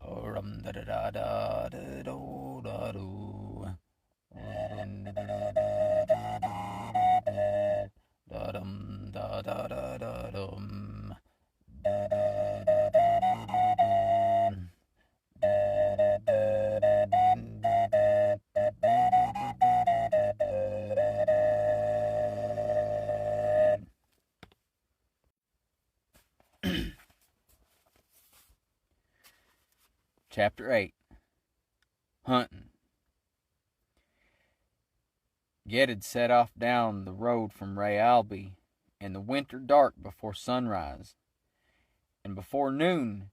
Rum da da da da da do da do. Da dum da da da da dum. Da da da da dum. Chapter 8. Hunting. Ged had set off down the road from Rayalby in the winter dark before sunrise, and before noon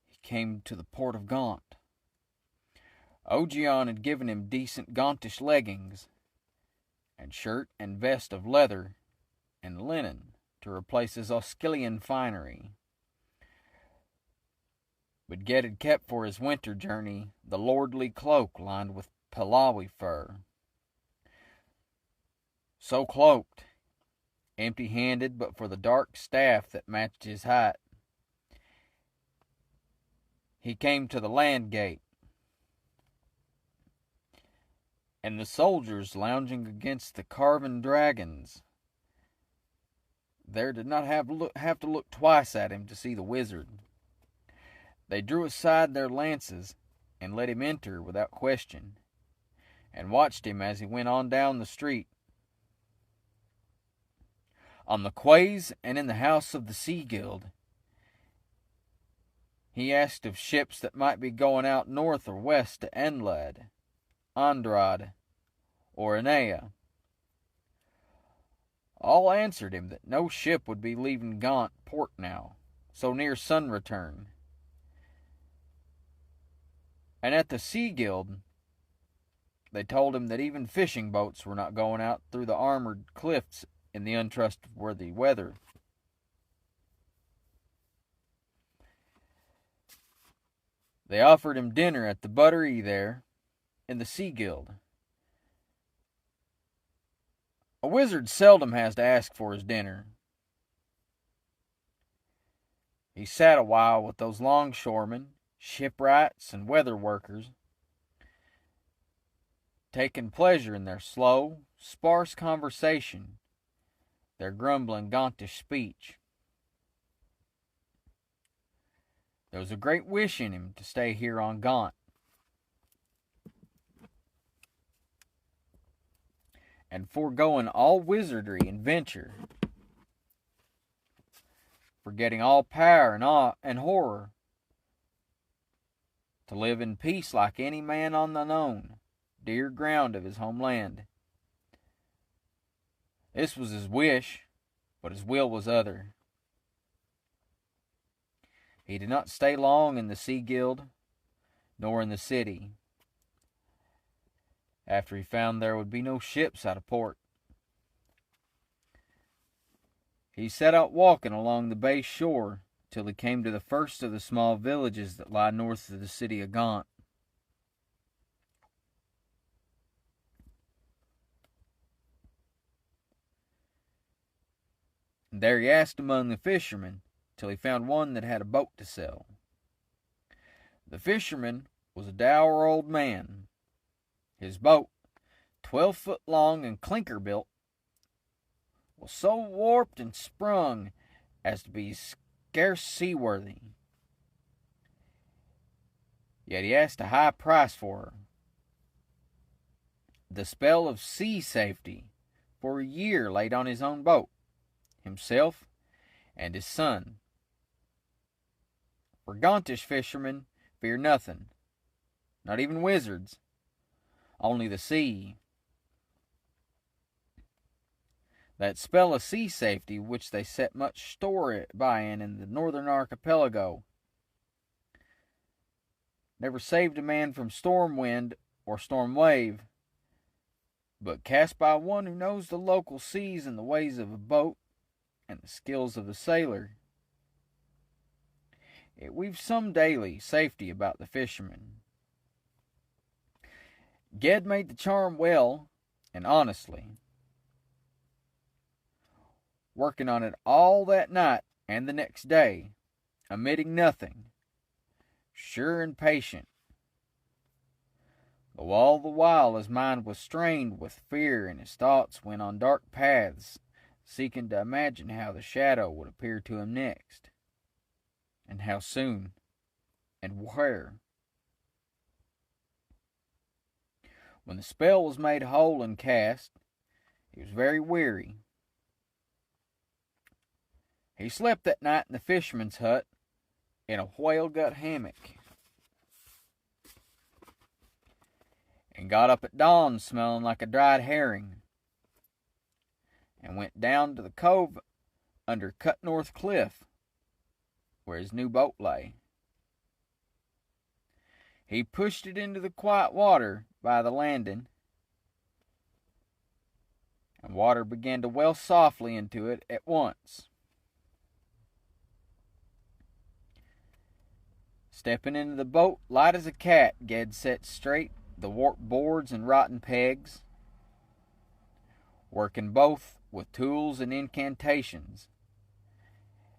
he came to the port of Gaunt. Ogion had given him decent Gauntish leggings, and shirt and vest of leather and linen to replace his Oscilian finery. But Ged had kept for his winter journey the lordly cloak lined with Palawi fur. So cloaked, empty-handed but for the dark staff that matched his height, he came to the land gate, and the soldiers lounging against the carven dragons there did not have to look twice at him to see the wizard. They drew aside their lances and let him enter without question, and watched him as he went on down the street. On the quays and in the house of the Sea Guild, he asked of ships that might be going out north or west to Enlad, Andrade, or Enea. All answered him that no ship would be leaving Gaunt port now, so near sun return. And at the Sea Guild, they told him that even fishing boats were not going out through the armored cliffs in the untrustworthy weather. They offered him dinner at the buttery there in the Sea Guild. A wizard seldom has to ask for his dinner. He sat a while with those longshoremen, shipwrights, and weather workers, taking pleasure in their slow, sparse conversation, their grumbling Gauntish speech. There was a great wish in him to stay here on Gaunt, and foregoing all wizardry and venture, forgetting all power and awe and horror, to live in peace like any man on the known, dear ground of his homeland. This was his wish, but his will was other. He did not stay long in the Sea Guild, nor in the city, after he found there would be no ships out of port. He set out walking along the bay shore till he came to the first of the small villages that lie north of the city of Gaunt. And there he asked among the fishermen till he found one that had a boat to sell. The fisherman was a dour old man. His boat, 12 foot long and clinker built, was so warped and sprung as to be scarce seaworthy. Yet he asked a high price for her. The spell of sea safety for a year laid on his own boat, himself, and his son. For Gauntish fishermen fear nothing, not even wizards, only the sea. That spell of sea safety which they set much store by in the northern archipelago never saved a man from storm wind or storm wave, but cast by one who knows the local seas and the ways of a boat and the skills of the sailor. It weaves some daily safety about the fisherman. Ged made the charm well and honestly, working on it all that night and the next day, omitting nothing, sure and patient, though all the while his mind was strained with fear and his thoughts went on dark paths, seeking to imagine how the shadow would appear to him next, and how soon, and where. When the spell was made whole and cast, he was very weary. He slept that night in the fisherman's hut in a whale gut hammock, and got up at dawn smelling like a dried herring, and went down to the cove under Cut North Cliff, where his new boat lay. He pushed it into the quiet water by the landing, and water began to well softly into it at once. Stepping into the boat light as a cat, Ged set straight the warped boards and rotten pegs, working both with tools and incantations,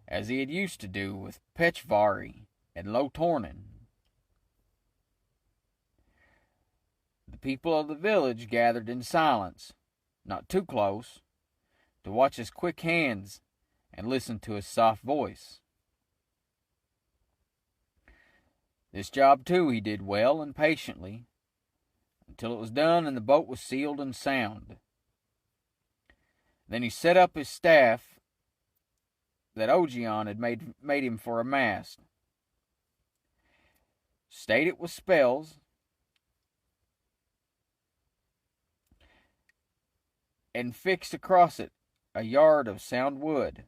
as he had used to do with Pechvari and Low Tornin. The people of the village gathered in silence, not too close, to watch his quick hands and listen to his soft voice. This job, too, he did well and patiently, until it was done and the boat was sealed and sound. Then he set up his staff that Ogion had made him for a mast, stayed it with spells, and fixed across it a yard of sound wood.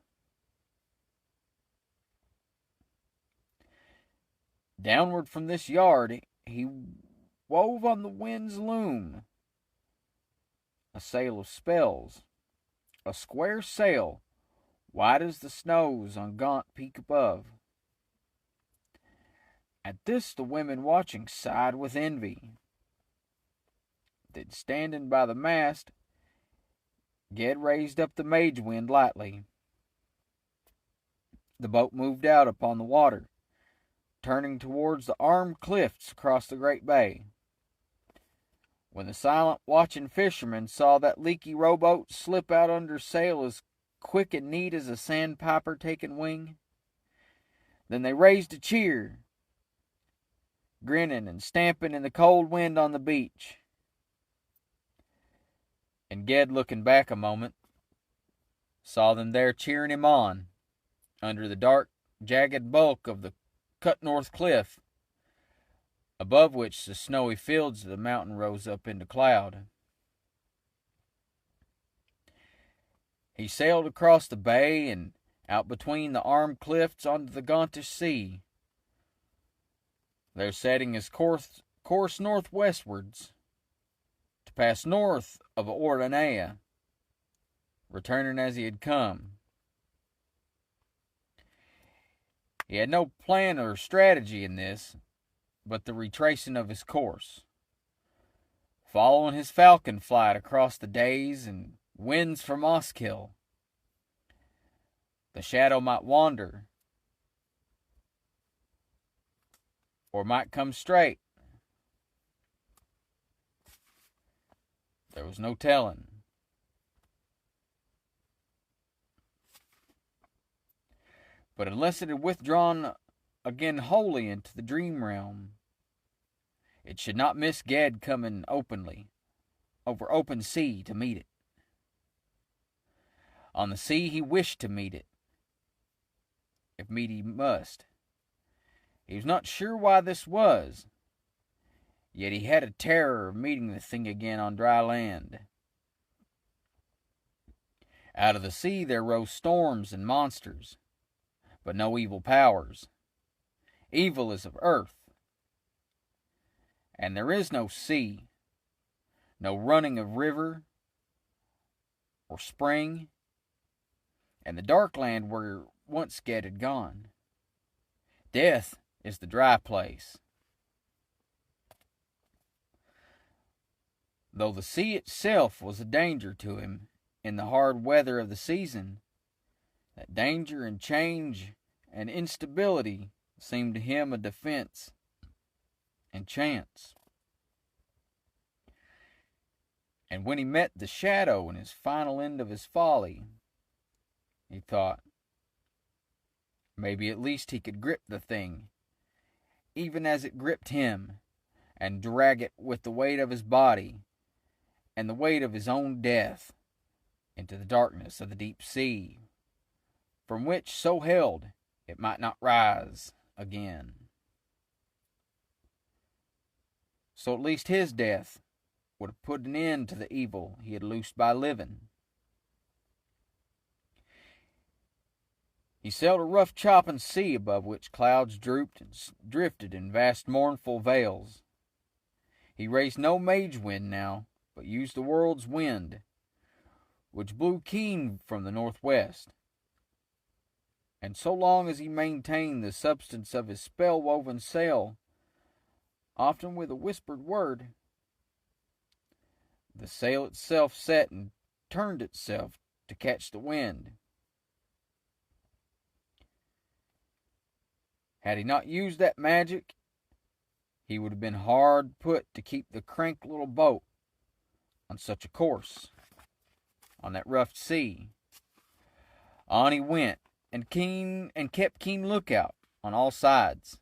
Downward from this yard he wove on the wind's loom a sail of spells, a square sail, white as the snows on Gaunt Peak above. At this the women watching sighed with envy. Then standing by the mast, Ged raised up the mage wind lightly. The boat moved out upon the water, turning towards the armed cliffs across the great bay. When the silent, watching fishermen saw that leaky rowboat slip out under sail as quick and neat as a sandpiper taking wing, then they raised a cheer, grinning and stamping in the cold wind on the beach. And Ged, looking back a moment, saw them there cheering him on, under the dark, jagged bulk of the Cut North Cliff, above which the snowy fields of the mountain rose up into cloud. He sailed across the bay and out between the armed cliffs onto the Gauntish Sea, there setting his course northwestwards, to pass north of Ordanea, returning as he had come. He had no plan or strategy in this, but the retracing of his course, following his falcon flight across the days and winds from Oskill. The shadow might wander, or might come straight. There was no telling. But unless it had withdrawn again wholly into the dream realm, it should not miss Ged coming openly, over open sea, to meet it. On the sea he wished to meet it, if meet he must. He was not sure why this was, yet he had a terror of meeting the thing again on dry land. Out of the sea there rose storms and monsters, but no evil powers. Evil is of earth, and there is no sea, no running of river or spring, and the dark land where once Ged had gone. Death is the dry place. Though the sea itself was a danger to him in the hard weather of the season, that danger and change and instability seemed to him a defense and chance. And when he met the shadow in his final end of his folly, he thought, maybe at least he could grip the thing, even as it gripped him, and drag it with the weight of his body and the weight of his own death into the darkness of the deep sea, from which, so held, it might not rise again. So at least his death would have put an end to the evil he had loosed by living. He sailed a rough chopping sea above which clouds drooped and drifted in vast mournful veils. He raised no mage wind now, but used the world's wind, which blew keen from the northwest. And so long as he maintained the substance of his spell-woven sail, often with a whispered word, the sail itself set and turned itself to catch the wind. Had he not used that magic, he would have been hard put to keep the crank little boat on such a course, on that rough sea. On he went, and kept keen lookout on all sides.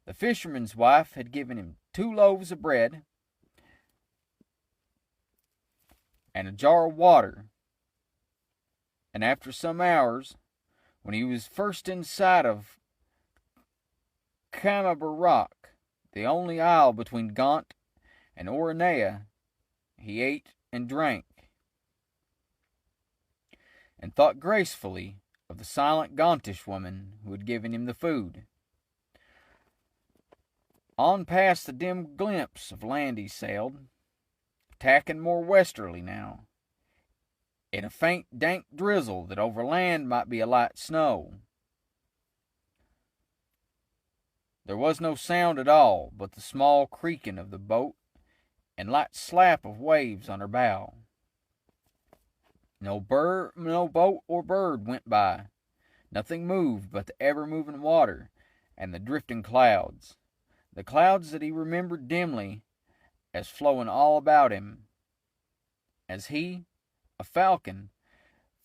The fisherman's wife had given him 2 loaves of bread and a jar of water, and after some hours, when he was first in sight of Camaber Rock, the only isle between Gaunt and Oronea, he ate and drank, and thought gracefully of the silent Gauntish woman who had given him the food. On past the dim glimpse of land he sailed, tacking more westerly now, in a faint dank drizzle that over land might be a light snow. There was no sound at all but the small creaking of the boat and light slap of waves on her bow. No boat or bird went by. Nothing moved but the ever-moving water and the drifting clouds, the clouds that he remembered dimly as flowing all about him, as he, a falcon,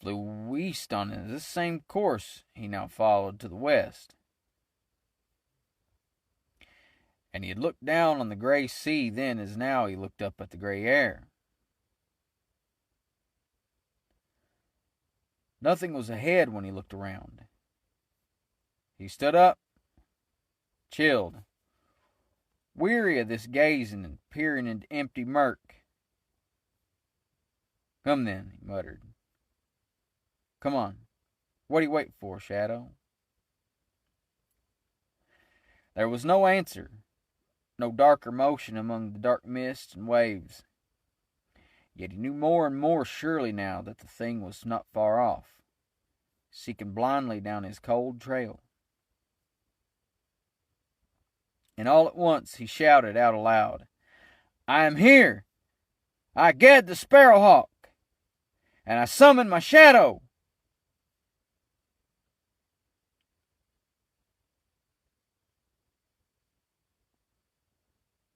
flew east on this same course he now followed to the west. And he had looked down on the gray sea then as now he looked up at the gray air. Nothing was ahead when he looked around. He stood up, chilled, weary of this gazing and peering into empty murk. "Come then," he muttered. "Come on. What do you wait for, Shadow?" There was no answer, no darker motion among the dark mists and waves. Yet he knew more and more surely now that the thing was not far off, seeking blindly down his cold trail. And all at once he shouted out aloud, "I am here! I gad the sparrowhawk, and I summon my shadow!"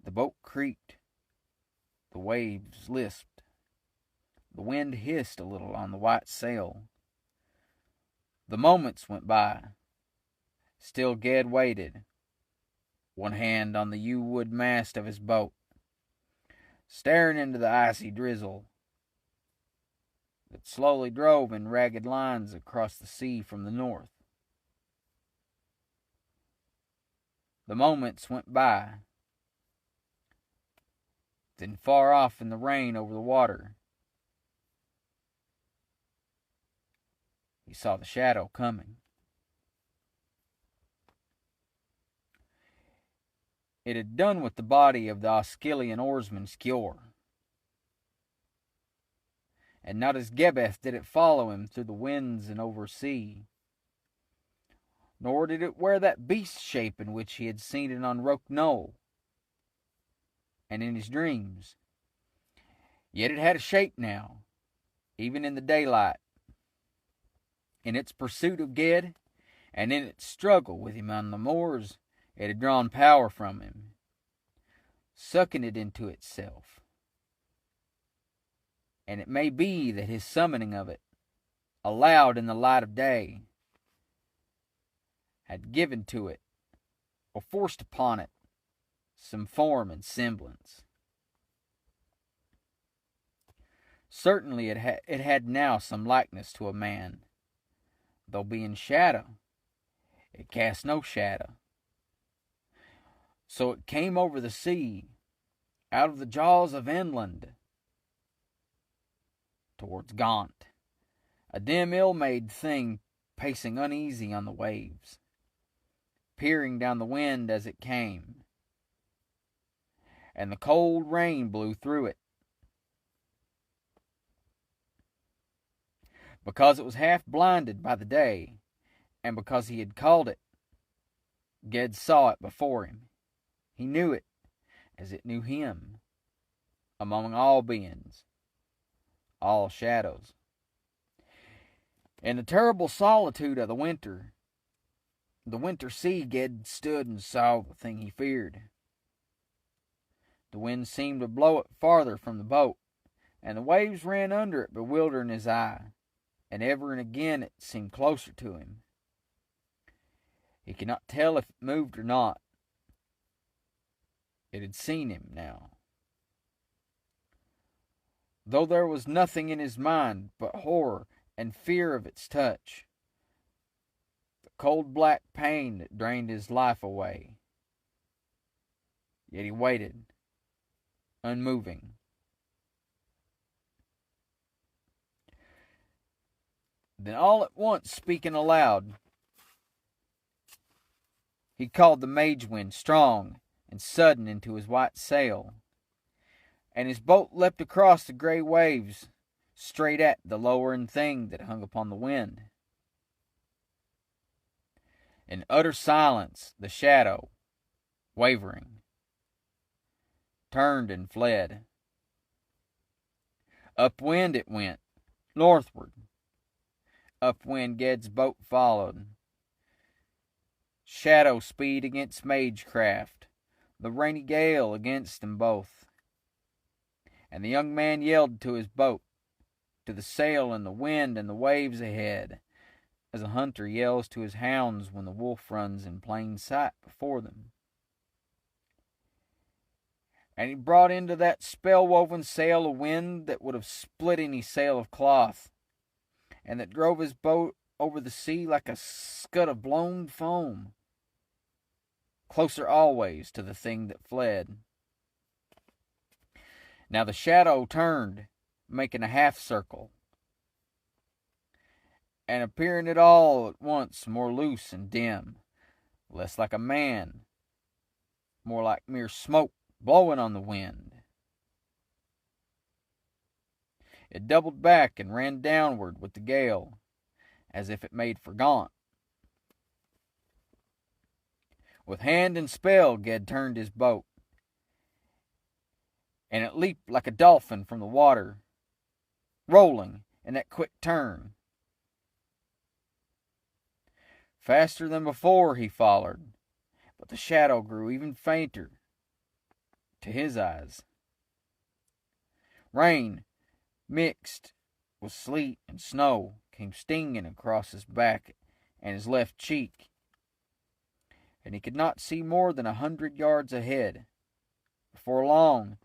The boat creaked, the waves lisped, the wind hissed a little on the white sail. The moments went by. Still Ged waited, one hand on the yew-wood mast of his boat, staring into the icy drizzle that slowly drove in ragged lines across the sea from the north. The moments went by. Then far off in the rain over the water, he saw the shadow coming. It had done with the body of the Oscilian oarsman Skjor, and not as Gebeth did it follow him through the winds and over sea, nor did it wear that beast shape in which he had seen it on Roke Knoll and in his dreams. Yet it had a shape now, even in the daylight. In its pursuit of Ged, and in its struggle with him on the moors, it had drawn power from him. sucking it into itself. And it may be that his summoning of it, allowed in the light of day, had given to it, or forced upon it, some form and semblance. Certainly it had now some likeness to a man, though being shadow, it cast no shadow. So it came over the sea, out of the jaws of inland, towards Gaunt, a dim ill-made thing pacing uneasy on the waves, peering down the wind as it came, and the cold rain blew through it. Because it was half blinded by the day, and because he had called it, Ged saw it before him. He knew it as it knew him, among all beings, all shadows. In the terrible solitude of the winter sea, Ged stood and saw the thing he feared. The wind seemed to blow it farther from the boat, and the waves ran under it, bewildering his eye, and ever and again it seemed closer to him. He could not tell if it moved or not. It had seen him now. Though there was nothing in his mind but horror and fear of its touch, the cold black pain that drained his life away. Yet he waited, unmoving. Then all at once, speaking aloud, he called the mage wind strong and sudden into his white sail, and his boat leapt across the grey waves, straight at the lowering thing that hung upon the wind. In utter silence, the shadow, wavering, turned and fled. Upwind it went, northward. Upwind Ged's boat followed. Shadow speed against magecraft, the rainy gale against them both. And the young man yelled to his boat, to the sail and the wind and the waves ahead, as a hunter yells to his hounds when the wolf runs in plain sight before them. And he brought into that spell-woven sail a wind that would have split any sail of cloth, and that drove his boat over the sea like a scud of blown foam, closer always to the thing that fled. Now the shadow turned, making a half circle, and appearing it all at once more loose and dim, less like a man, more like mere smoke blowing on the wind. It doubled back and ran downward with the gale, as if it made for Gaunt. With hand and spell, Ged turned his boat, and it leaped like a dolphin from the water, rolling in that quick turn. Faster than before he followed, but the shadow grew even fainter to his eyes. Rain, mixed with sleet and snow, came stinging across his back and his left cheek, and he could not see more than 100 yards ahead. Before long,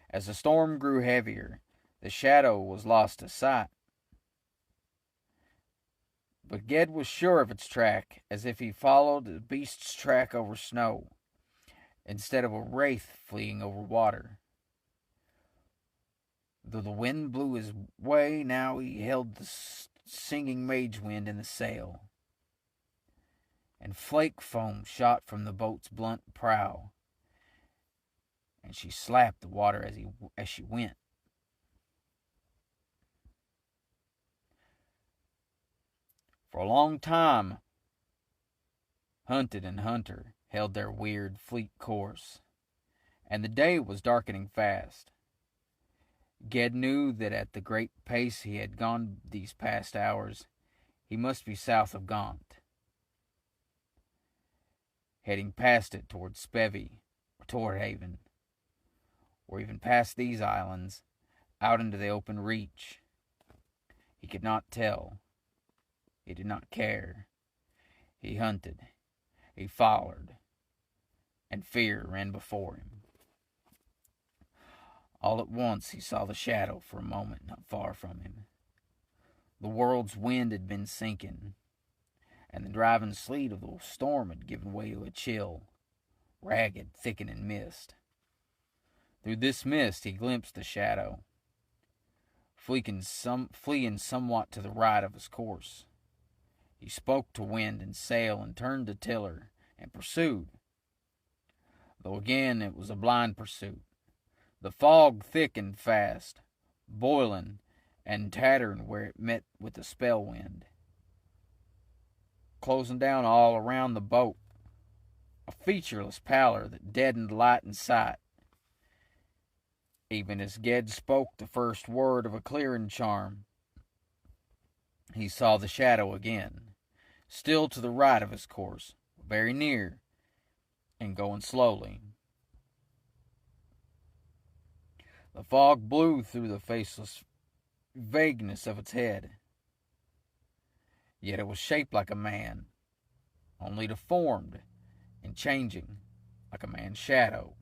as the storm grew heavier, the shadow was lost to sight. But Ged was sure of its track, as if he followed the beast's track over snow, instead of a wraith fleeing over water. Though the wind blew his way, now he held the singing mage wind in the sail, and flake foam shot from the boat's blunt prow, and she slapped the water as she went. For a long time, hunted and hunter held their weird, fleet course, and the day was darkening fast. Ged knew that at the great pace he had gone these past hours, he must be south of Gaunt, heading past it toward Spevey or toward Haven. or even past these islands, out into the open reach. He could not tell. He did not care. He hunted. He followed. And fear ran before him. All at once he saw the shadow for a moment not far from him. The world's wind had been sinking, and the driving sleet of the storm had given way to a chill, ragged, thickening mist. Through this mist he glimpsed the shadow, fleeing somewhat to the right of his course. He spoke to wind and sail and turned to tiller and pursued, though again it was a blind pursuit. The fog thickened fast, boiling and tattering where it met with the spell wind, closing down all around the boat, a featureless pallor that deadened light and sight. Even as Ged spoke the first word of a clearing charm, he saw the shadow again, still to the right of his course, very near, and going slowly. The fog blew through the faceless vagueness of its head. Yet it was shaped like a man, only deformed and changing, like a man's shadow.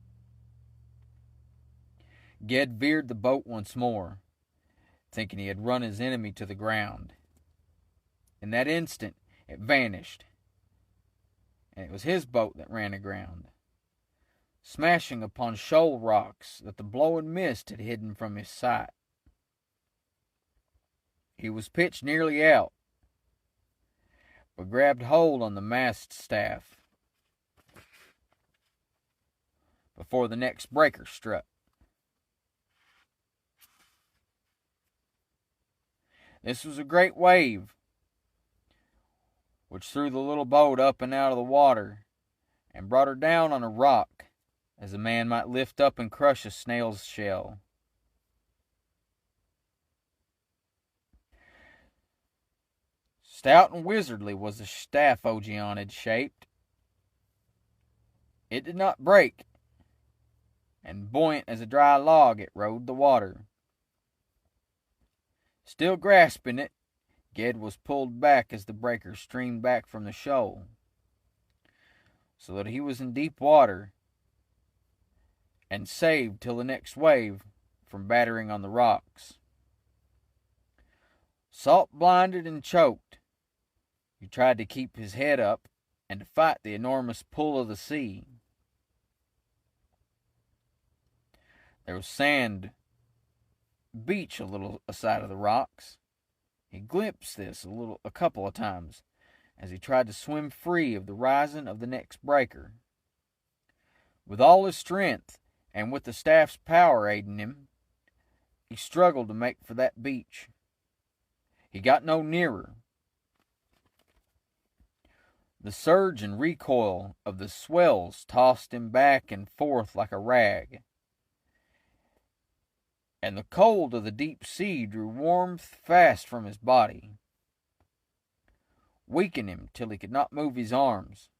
Ged veered the boat once more, thinking he had run his enemy to the ground. In that instant, it vanished, and it was his boat that ran aground, smashing upon shoal rocks that the blowing mist had hidden from his sight. He was pitched nearly out, but grabbed hold on the mast staff before the next breaker struck. This was a great wave, which threw the little boat up and out of the water and brought her down on a rock, as a man might lift up and crush a snail's shell. Stout and wizardly was the staff Ogeon had shaped. It did not break, and buoyant as a dry log it rode the water. Still grasping it, Ged was pulled back as the breakers streamed back from the shoal, so that he was in deep water, and saved till the next wave from battering on the rocks. Salt blinded and choked, he tried to keep his head up and to fight the enormous pull of the sea. There was sand beach a little aside of the rocks. He glimpsed this a couple of times as he tried to swim free of the rising of the next breaker. With all his strength, and with the staff's power aiding him, he struggled to make for that beach. He got no nearer. The surge and recoil of the swells tossed him back and forth like a rag, and the cold of the deep sea drew warmth fast from his body, weakening him till he could not move his arms.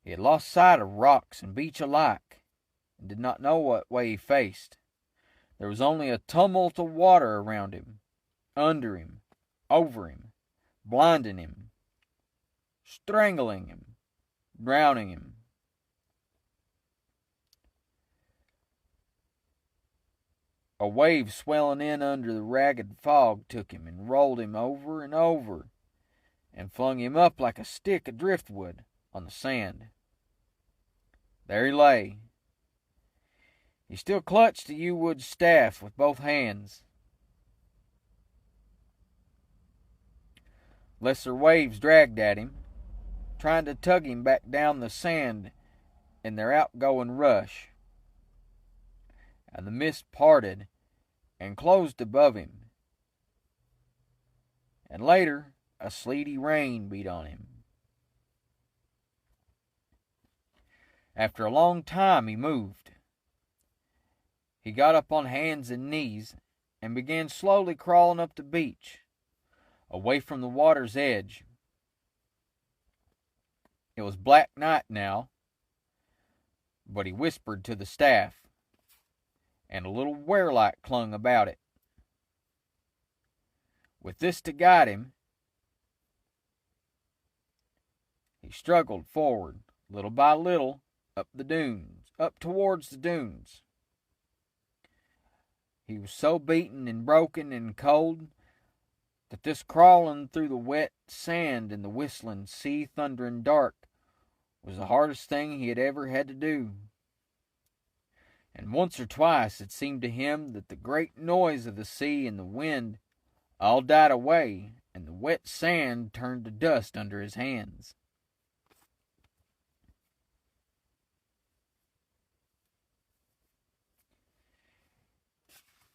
He had lost sight of rocks and beach alike, and did not know what way he faced. There was only a tumult of water around him, under him, over him, blinding him, strangling him, drowning him. A wave swelling in under the ragged fog took him and rolled him over and over, and flung him up like a stick of driftwood on the sand. There he lay. He still clutched the yew-wood staff with both hands. Lesser waves dragged at him, trying to tug him back down the sand in their outgoing rush, and the mist parted and closed above him, and later a sleety rain beat on him. After a long time he moved. He got up on hands and knees and began slowly crawling up the beach, away from the water's edge. It was black night now, but he whispered to the staff, and a little werelight clung about it. With this to guide him, he struggled forward, little by little, up the dunes, up towards the dunes. He was so beaten and broken and cold that this crawling through the wet sand and the whistling, sea-thundering dark was the hardest thing he had ever had to do. And once or twice it seemed to him that the great noise of the sea and the wind all died away, and the wet sand turned to dust under his hands.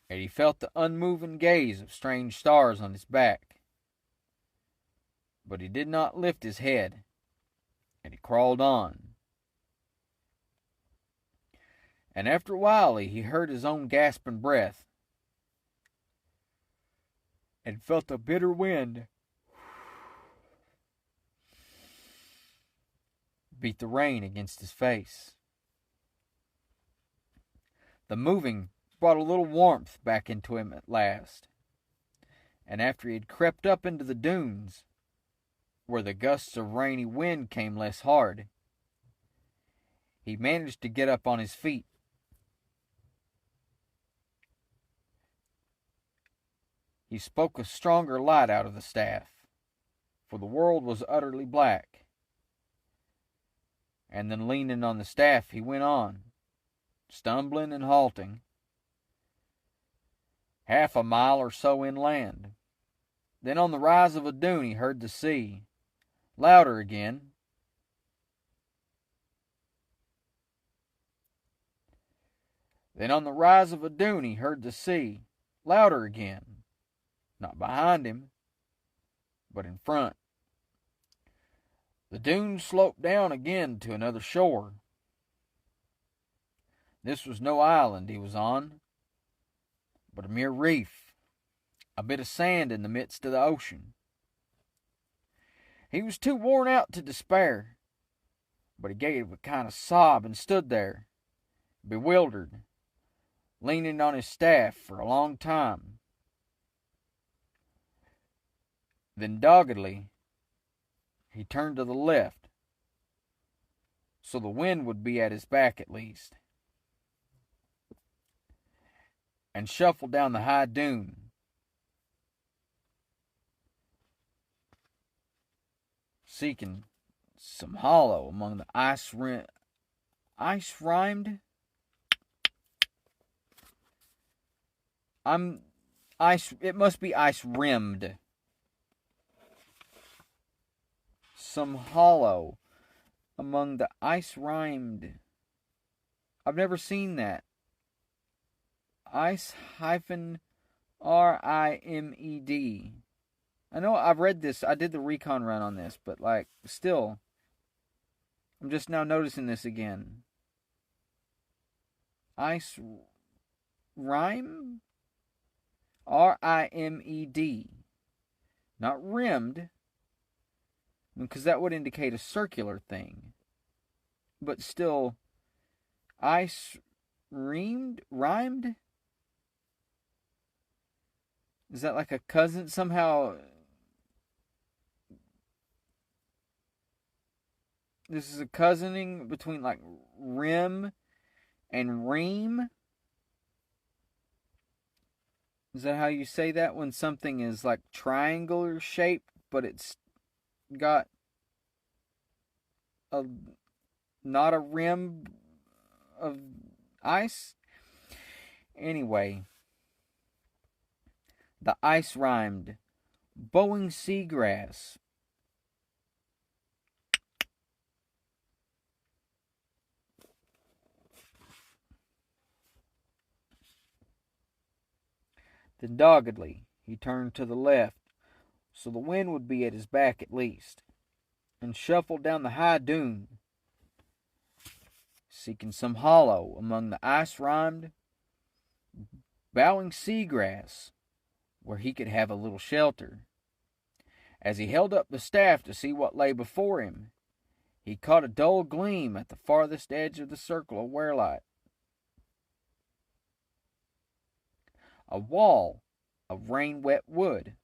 And he felt the unmoving gaze of strange stars on his back. But he did not lift his head, and he crawled on. And after a while he heard his own gasping breath, and felt a bitter wind beat the rain against his face. The moving brought a little warmth back into him at last, and after he had crept up into the dunes, where the gusts of rainy wind came less hard, he managed to get up on his feet. He spoke a stronger light out of the staff, for the world was utterly black. And then leaning on the staff, he went on, stumbling and halting, half a mile or so inland. Then on the rise of a dune he heard the sea, louder again. Then on the rise of a dune he heard the sea, louder again. Not behind him, but in front. The dunes sloped down again to another shore. This was no island he was on, but a mere reef, a bit of sand in the midst of the ocean. He was too worn out to despair, but he gave a kind of sob and stood there, bewildered, leaning on his staff for a long time. Then doggedly he turned to the left, so the wind would be at his back at least, and shuffled down the high dune, seeking some hollow among the ice-rimed. It must be ice-rimmed. Some hollow among the ice-rimed. I've never seen that. Ice-rimed. I know I've read this. I did the recon run on this, but still, I'm just now noticing this again. Ice rime? R-I-M-E-D. Not rimmed, because that would indicate a circular thing. But still, ice rhymed? Is that like a cousin somehow? This is a cousining between rim and ream? Is that how you say that when something is triangular shaped, but it's got not a rim of ice? Anyway, the ice-rimed bowing seagrass. Then doggedly he turned to the left, so the wind would be at his back at least, and shuffled down the high dune, seeking some hollow among the ice-rimed, bowing seagrass, where he could have a little shelter. As he held up the staff to see what lay before him, he caught a dull gleam at the farthest edge of the circle of wearlight. A wall of rain-wet wood.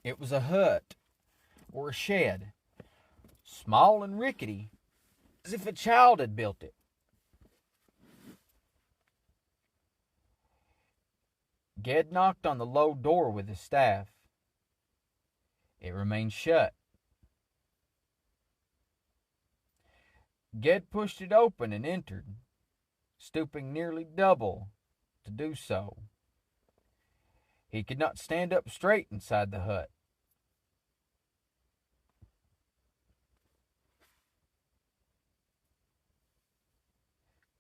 It was a hut or a shed, small and rickety, as if a child had built it. Ged knocked on the low door with his staff. It remained shut. Ged pushed it open and entered, stooping nearly double to do so. He could not stand up straight inside the hut.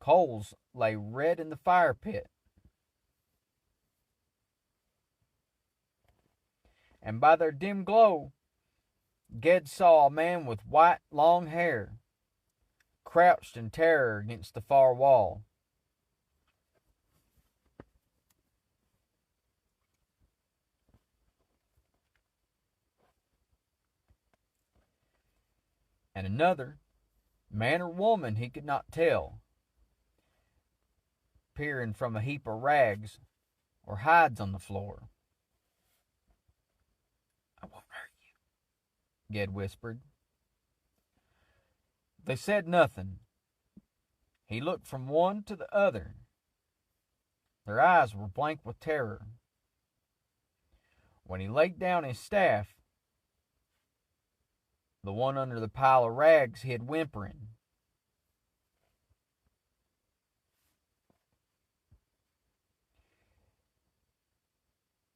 Coals lay red in the fire pit, and by their dim glow, Ged saw a man with white, long hair, crouched in terror against the far wall. And another, man or woman he could not tell, peering from a heap of rags or hides on the floor. "I won't hurt you," Ged whispered. They said nothing. He looked from one to the other. Their eyes were blank with terror. When he laid down his staff, the one under the pile of rags hid whimpering.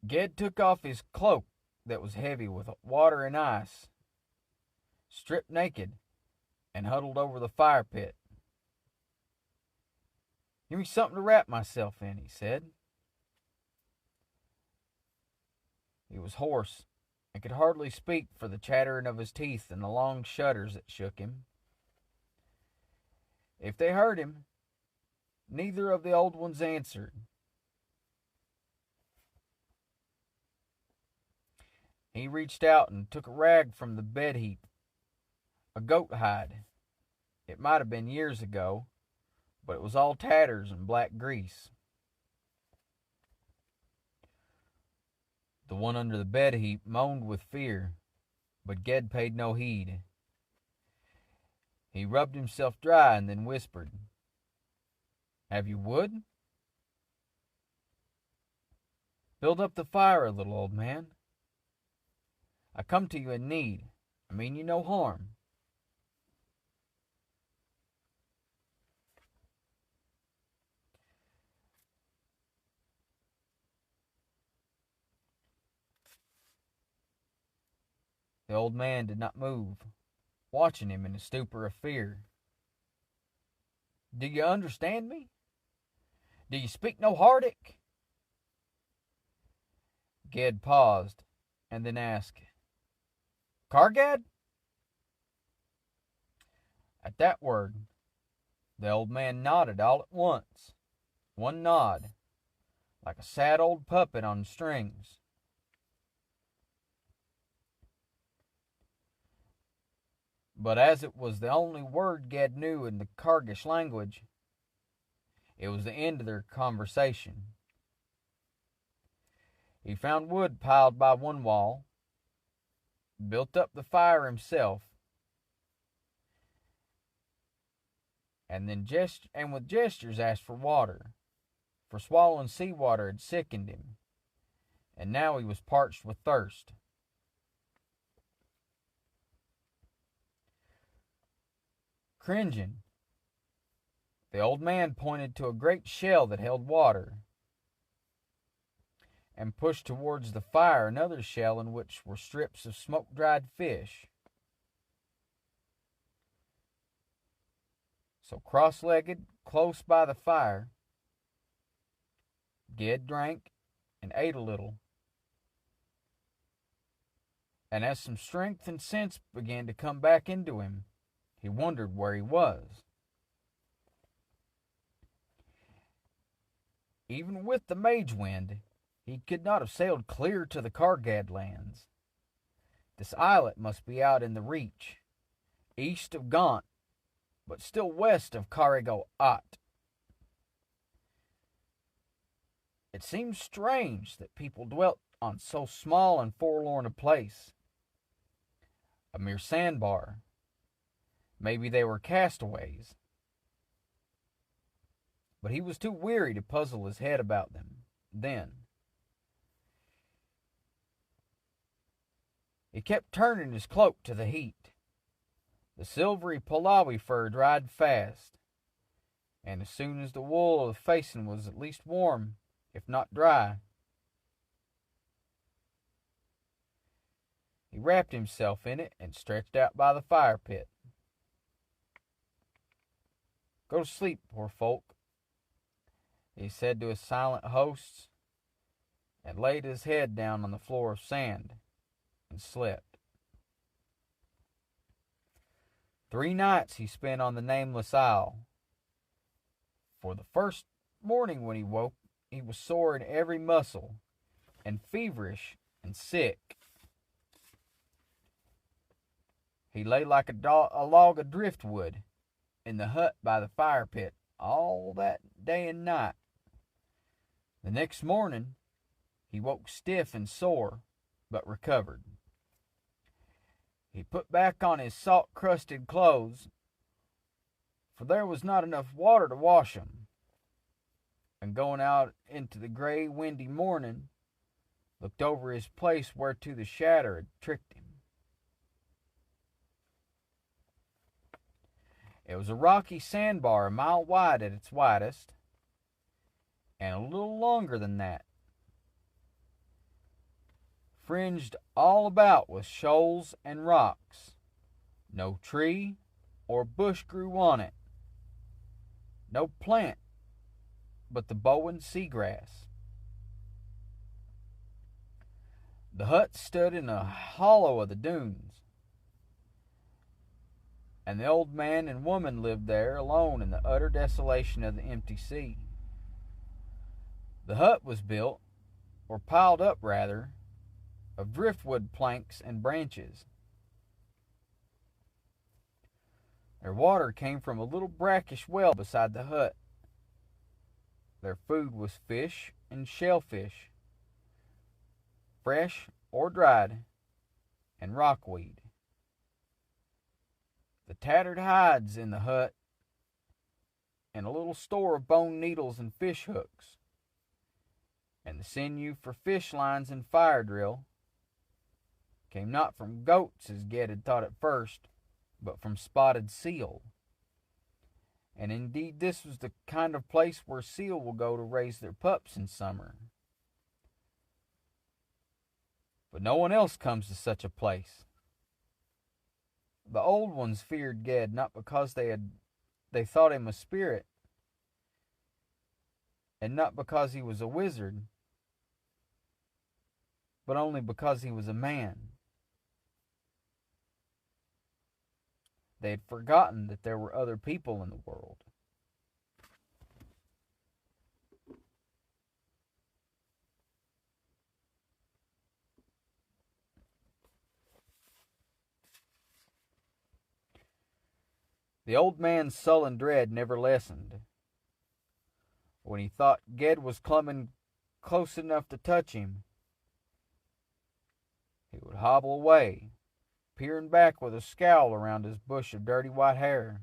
Ged took off his cloak that was heavy with water and ice, stripped naked, and huddled over the fire pit. "Give me something to wrap myself in," he said. He was hoarse and could hardly speak for the chattering of his teeth and the long shudders that shook him. If they heard him, neither of the old ones answered. He reached out and took a rag from the bed heap, a goat hide. It might have been years ago, but it was all tatters and black grease. The one under the bed heap moaned with fear, but Ged paid no heed. He rubbed himself dry and then whispered, "Have you wood? Build up the fire a little, old man. I come to you in need. I mean you no harm." The old man did not move, watching him in a stupor of fear. "Do you understand me? Do you speak no Hardic?" Ged paused, and then asked, "Kargad?" At that word, the old man nodded all at once, one nod, like a sad old puppet on strings. But as it was the only word Ged knew in the Kargish language, it was the end of their conversation. He found wood piled by one wall, built up the fire himself, and then with gestures asked for water, for swallowing seawater had sickened him, and now he was parched with thirst. Cringing, the old man pointed to a great shell that held water, and pushed towards the fire another shell in which were strips of smoke-dried fish. So cross-legged, close by the fire, Ged drank and ate a little, and as some strength and sense began to come back into him, he wondered where he was. Even with the mage wind, he could not have sailed clear to the Kargad lands. This islet must be out in the reach, east of Gaunt, but still west of Carrigo Ott. It seemed strange that people dwelt on so small and forlorn a place. A mere sandbar. Maybe they were castaways. But he was too weary to puzzle his head about them then. He kept turning his cloak to the heat. The silvery Pulawi fur dried fast, and as soon as the wool of the facing was at least warm, if not dry, he wrapped himself in it and stretched out by the fire pit. "Go to sleep, poor folk," he said to his silent hosts, and laid his head down on the floor of sand and slept. 3 nights he spent on the nameless isle. For the first morning when he woke, he was sore in every muscle, and feverish and sick. He lay like a log of driftwood in the hut by the fire pit all that day and night. The next morning he woke stiff and sore, but recovered. He put back on his salt-crusted clothes, for there was not enough water to wash them, and going out into the gray, windy morning, looked over his place whereto the shadow had tricked him. It was a rocky sandbar a mile wide at its widest, and a little longer than that, fringed all about with shoals and rocks. No tree or bush grew on it, no plant but the Bowen seagrass. The hut stood in a hollow of the dunes, and the old man and woman lived there alone in the utter desolation of the empty sea. The hut was built, or piled up rather, of driftwood planks and branches. Their water came from a little brackish well beside the hut. Their food was fish and shellfish, fresh or dried, and rockweed. The tattered hides in the hut, and a little store of bone needles and fish hooks, and the sinew for fish lines and fire drill, came not from goats as Ged had thought at first, but from spotted seal. And indeed this was the kind of place where seal will go to raise their pups in summer. But no one else comes to such a place. The old ones feared Ged not because they thought him a spirit, and not because he was a wizard, but only because he was a man. They had forgotten that there were other people in the world. The old man's sullen dread never lessened. When he thought Ged was coming close enough to touch him, he would hobble away, peering back with a scowl around his bush of dirty white hair.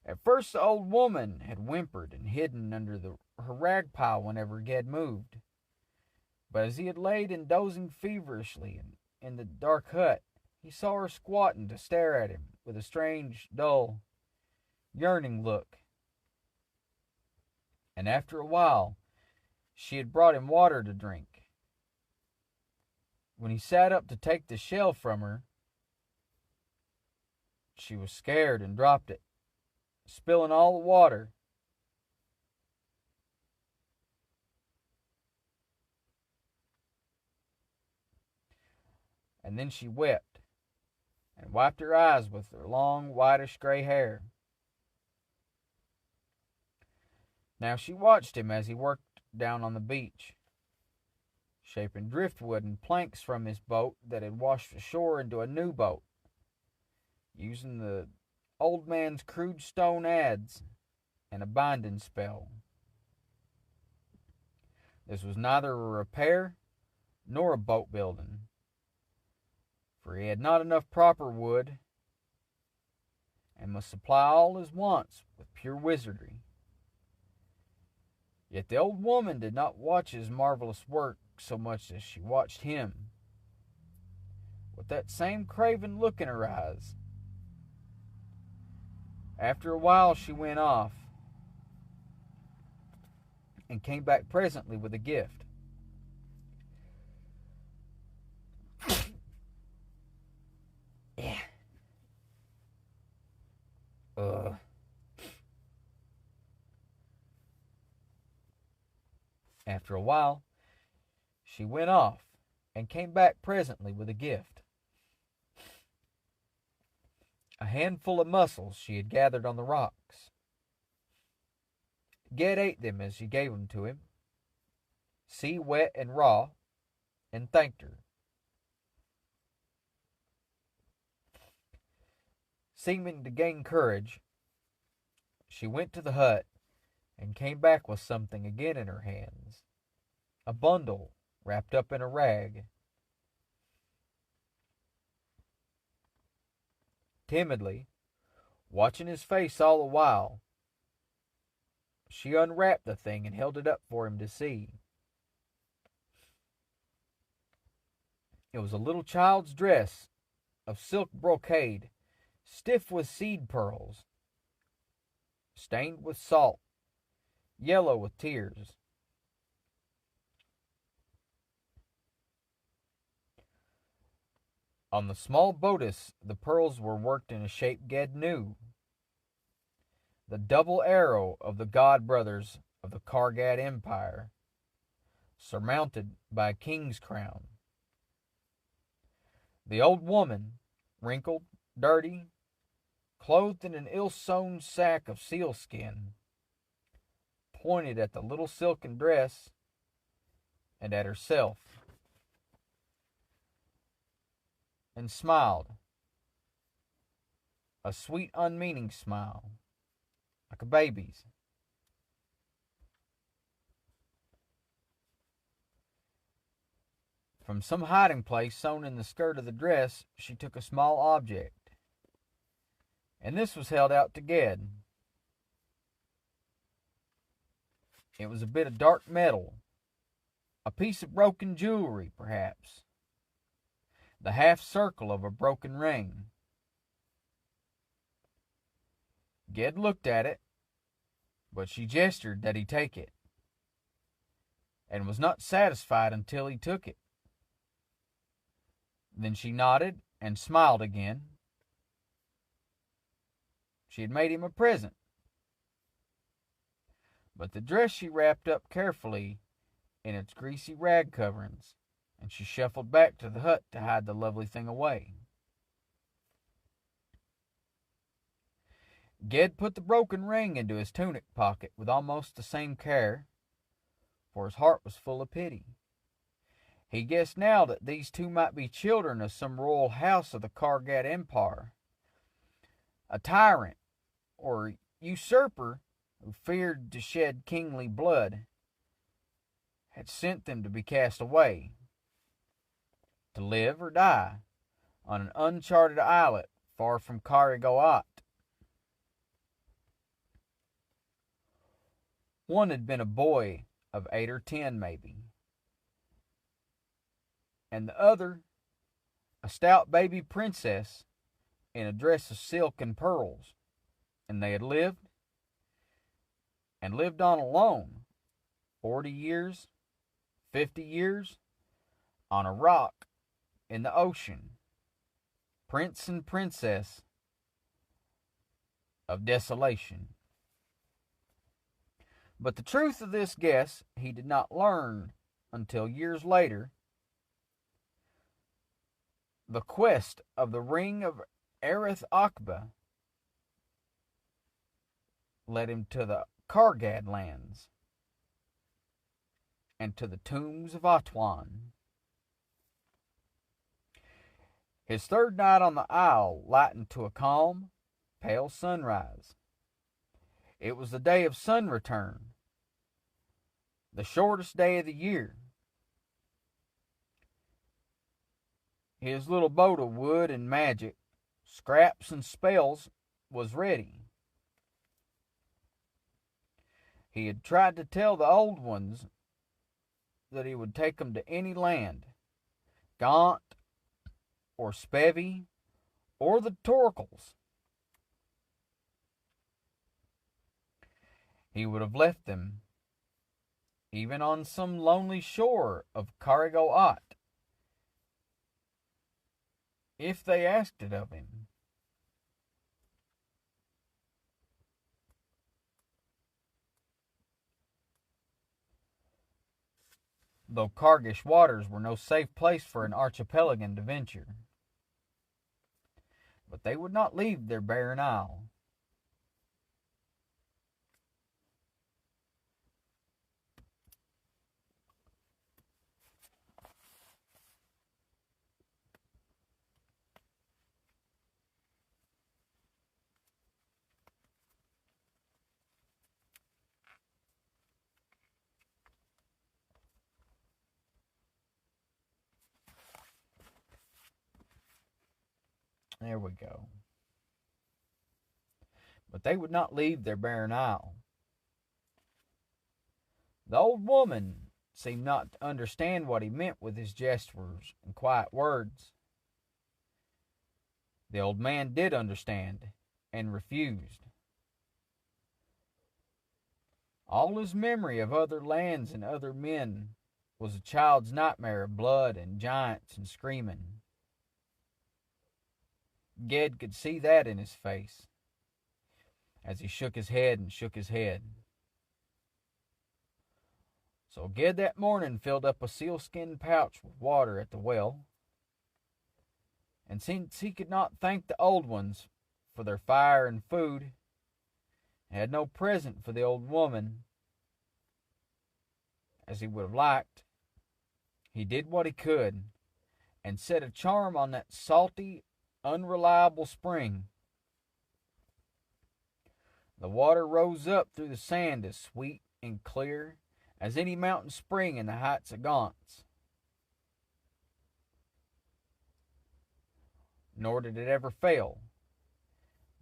At first the old woman had whimpered and hidden under her rag pile whenever Ged moved, but as he had laid and dozing feverishly in the dark hut, he saw her squatting to stare at him with a strange, dull, yearning look. And after a while, she had brought him water to drink. When he sat up to take the shell from her, she was scared and dropped it, spilling all the water. And then she wept and wiped her eyes with her long, whitish gray hair. Now she watched him as he worked down on the beach, shaping driftwood and planks from his boat that had washed ashore into a new boat. using the old man's crude stone adze and a binding spell. This was neither a repair nor a boat building, for he had not enough proper wood and must supply all his wants with pure wizardry. Yet the old woman did not watch his marvelous work so much as she watched him, with that same craven look in her eyes. After a while she went off, and came back presently with a gift. Yeah. After a while, she went off and came back presently with a gift. A handful of mussels she had gathered on the rocks. Ged ate them as she gave them to him, sea wet and raw, and thanked her. Seeming to gain courage, she went to the hut and came back with something again in her hands, a bundle wrapped up in a rag. Timidly, watching his face all the while, she unwrapped the thing and held it up for him to see. It was a little child's dress of silk brocade, stiff with seed pearls, stained with salt, yellow with tears. On the small bodice, the pearls were worked in a shape Ged knew, the double arrow of the god brothers of the Kargad Empire, surmounted by a king's crown. The old woman, wrinkled, dirty, clothed in an ill-sewn sack of sealskin, pointed at the little silken dress and at herself, and smiled, a sweet, unmeaning smile, like a baby's. From some hiding place sewn in the skirt of the dress, she took a small object, and this was held out to Ged. It was a bit of dark metal, a piece of broken jewelry, perhaps, the half circle of a broken ring. Ged looked at it, but she gestured that he take it, and was not satisfied until he took it. Then she nodded and smiled again. She had made him a present, but the dress she wrapped up carefully in its greasy rag coverings, and she shuffled back to the hut to hide the lovely thing away. Ged put the broken ring into his tunic pocket with almost the same care, for his heart was full of pity. He guessed now that these two might be children of some royal house of the Kargad Empire. A tyrant or usurper who feared to shed kingly blood had sent them to be cast away, to live or die on an uncharted islet far from Karigoat. One had been a boy of 8 or 10, maybe, and the other a stout baby princess in a dress of silk and pearls, and they had lived on alone 40 years, 50 years, on a rock in the ocean, prince and princess of desolation. But the truth of this guess he did not learn until years later. The quest of the ring of Erith Akba led him to the Kargad lands and to the tombs of Atuan. His third night on the isle lightened to a calm, pale sunrise. It was the day of sun return, the shortest day of the year. His little boat of wood and magic, scraps and spells, was ready. He had tried to tell the old ones that he would take them to any land, Gaunt, or Spevey, or the Torkels. He would have left them, even on some lonely shore of Carrigo Ott, if they asked it of him. Though Cargish waters were no safe place for an archipelagan to venture. But they would not leave their barren isle. There we go. But they would not leave their barren isle. The old woman seemed not to understand what he meant with his gestures and quiet words. The old man did understand, and refused. All his memory of other lands and other men was a child's nightmare of blood and giants and screaming. Ged could see that in his face, as he shook his head and shook his head. So Ged that morning filled up a sealskin pouch with water at the well, and since he could not thank the old ones for their fire and food, and had no present for the old woman, as he would have liked, he did what he could, and set a charm on that salty, unreliable spring. The water rose up through the sand as sweet and clear as any mountain spring in the heights of Gaunts. Nor did it ever fail.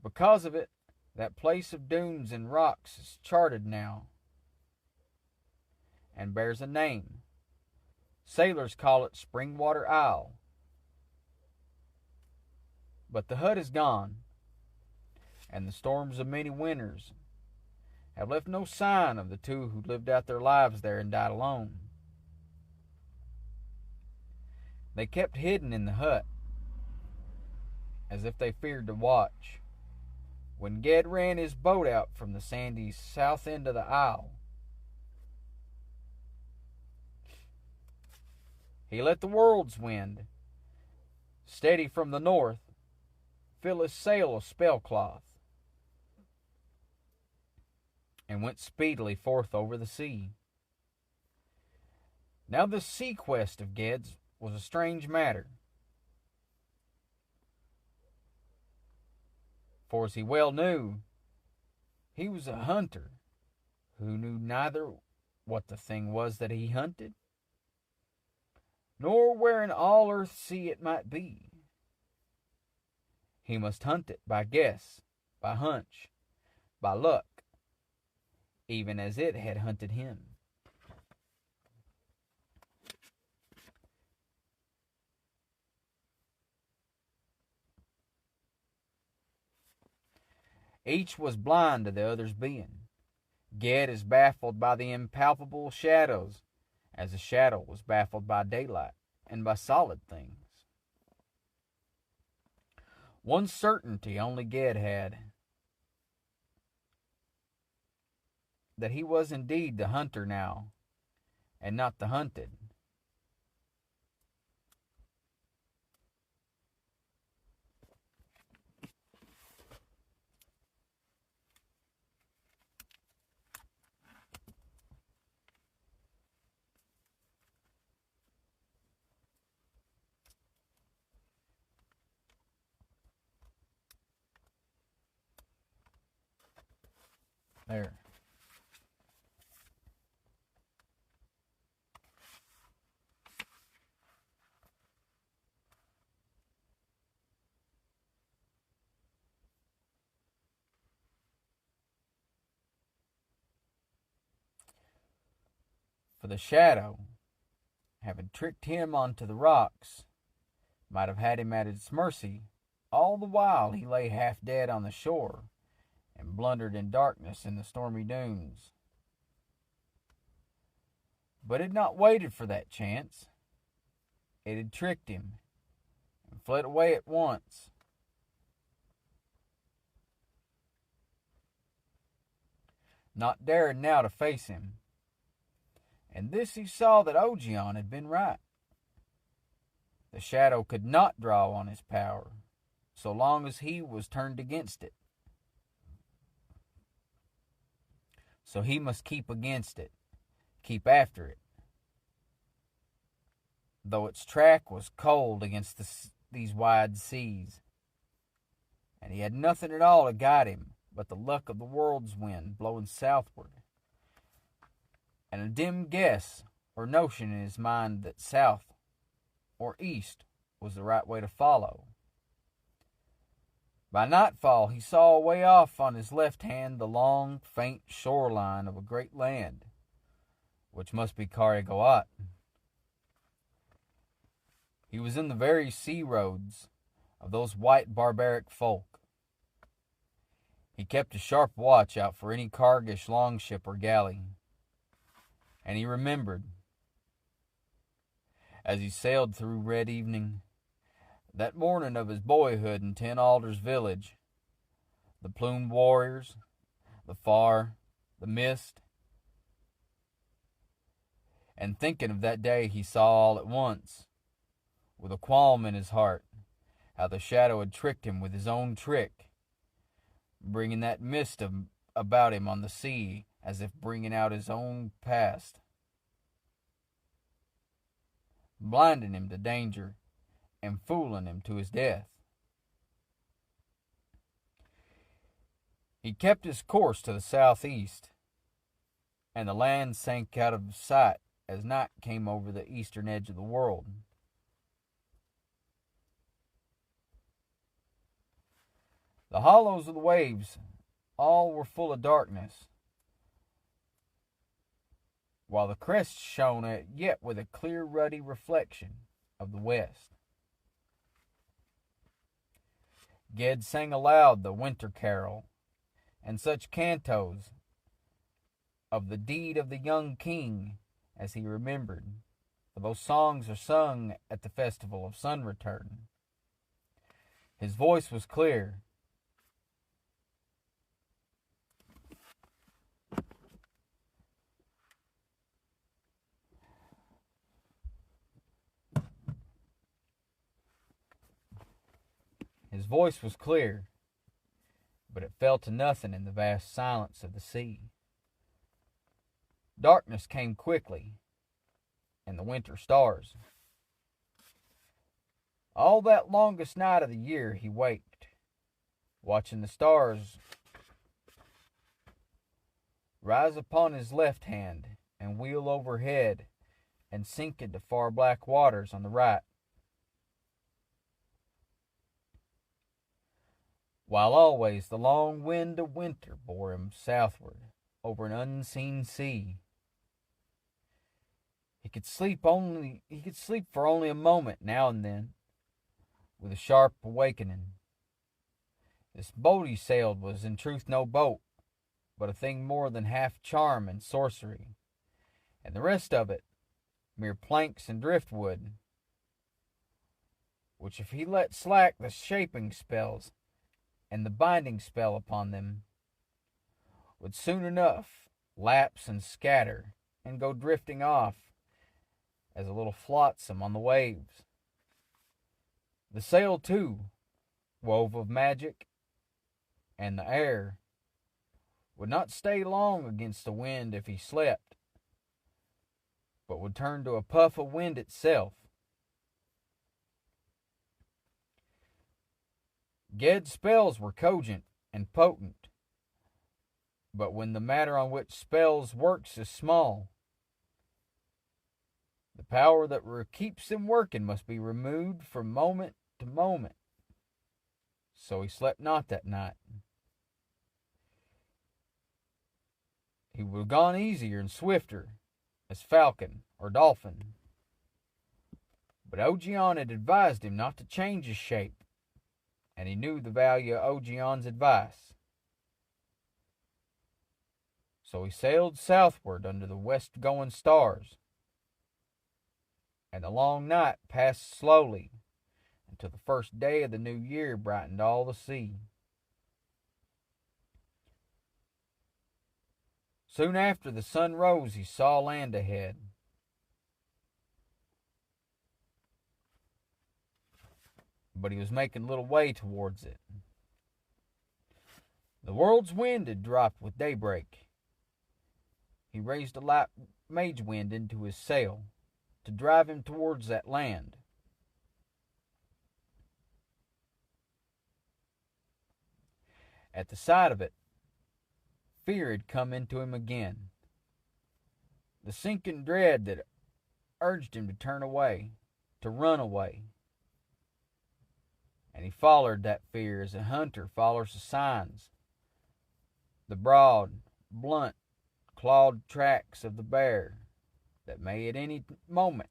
Because of it, that place of dunes and rocks is charted now, and bears a name. Sailors call it Springwater Isle. But the hut is gone, and the storms of many winters have left no sign of the two who lived out their lives there and died alone. They kept hidden in the hut, as if they feared to watch, when Ged ran his boat out from the sandy south end of the isle. He let the world's wind, steady from the north, fill his sail of spellcloth, and went speedily forth over the sea. Now this sea quest of Ged's was a strange matter, for as he well knew, he was a hunter who knew neither what the thing was that he hunted, nor where in all earth sea it might be. He must hunt it by guess, by hunch, by luck, even as it had hunted him. Each was blind to the other's being. Ged is baffled by the impalpable shadows, as the shadow was baffled by daylight and by solid things. One certainty only Ged had, that he was indeed the hunter now, and not the hunted. There. For the shadow, having tricked him onto the rocks, might have had him at its mercy all the while he lay half dead on the shore and blundered in darkness in the stormy dunes. But it had not waited for that chance. It had tricked him and fled away at once. Not daring now to face him. And this he saw that Ogion had been right. The shadow could not draw on his power so long as he was turned against it. So he must keep against it, keep after it. Though its track was cold against these wide seas, and he had nothing at all to guide him but the luck of the world's wind blowing southward, and a dim guess or notion in his mind that south or east was the right way to follow. By nightfall he saw away off on his left hand the long, faint shoreline of a great land, which must be Carrigoat. He was in the very sea roads of those white barbaric folk. He kept a sharp watch out for any Kargish longship or galley, and he remembered, as he sailed through red evening, that morning of his boyhood in Ten Alders village, the plumed warriors, the far, the mist, and thinking of that day he saw all at once, with a qualm in his heart, how the shadow had tricked him with his own trick, bringing that mist about him on the sea as if bringing out his own past, blinding him to danger and fooling him to his death. He kept his course to the southeast, and the land sank out of sight as night came over the eastern edge of the world. The hollows of the waves all were full of darkness, while the crest shone yet with a clear ruddy reflection of the west. Ged sang aloud the winter carol, and such cantos of the deed of the young king as he remembered, for those songs are sung at the festival of sun return. His voice was clear. His voice was clear, but it fell to nothing in the vast silence of the sea. Darkness came quickly, and the winter stars. All that longest night of the year he waked, watching the stars rise upon his left hand and wheel overhead and sink into far black waters on the right, while always the long wind of winter bore him southward over an unseen sea. He could sleep for only a moment now and then, with a sharp awakening. This boat he sailed was in truth no boat, but a thing more than half charm and sorcery, and the rest of it mere planks and driftwood, which if he let slack the shaping spells and the binding spell upon them, would soon enough lapse and scatter and go drifting off as a little flotsam on the waves. The sail, too, wove of magic, and the air would not stay long against the wind if he slept, but would turn to a puff of wind itself. Ged's spells were cogent and potent, But when the matter on which spells works is small, the power that keeps them working must be removed from moment to moment. So he slept not that night. He would have gone easier and swifter as falcon or dolphin. But Ogeon had advised him not to change his shape, and he knew the value of Ogeon's advice. So he sailed southward under the west-going stars, and the long night passed slowly until the first day of the new year brightened all the sea. Soon after the sun rose, he saw land ahead. But he was making little way towards it. The world's wind had dropped with daybreak. He raised a light mage wind into his sail to drive him towards that land. At the sight of it, fear had come into him again. The sinking dread that urged him to turn away, to run away. And he followed that fear as a hunter follows the signs, the broad, blunt, clawed tracks of the bear that may at any moment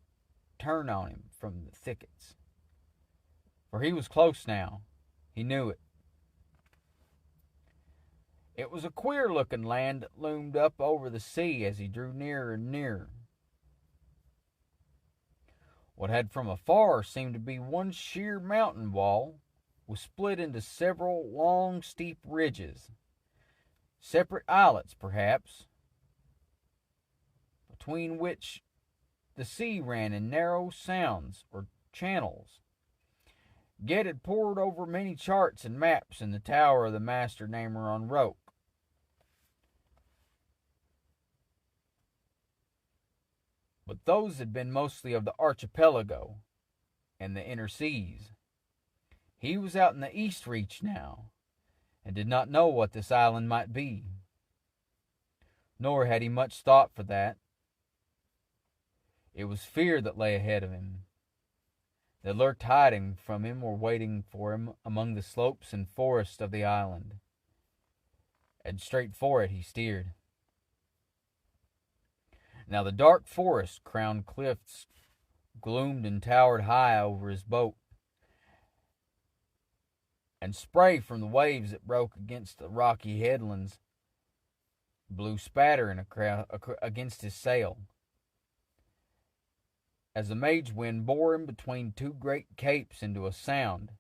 turn on him from the thickets. For he was close now. He knew it. It was a queer-looking land that loomed up over the sea as he drew nearer and nearer. What had from afar seemed to be one sheer mountain wall was split into several long, steep ridges, separate islets perhaps, between which the sea ran in narrow sounds or channels. Ged had pored over many charts and maps in the tower of the master namer on Roke. But those had been mostly of the archipelago and the inner seas. He was out in the East Reach now, and did not know what this island might be. Nor had he much thought for that. It was fear that lay ahead of him, that lurked hiding from him or waiting for him among the slopes and forests of the island. And straight for it he steered. Now the dark forest-crowned cliffs gloomed and towered high over his boat, and spray from the waves that broke against the rocky headlands blew spattering against his sail, as the mage wind bore him between two great capes into a sound,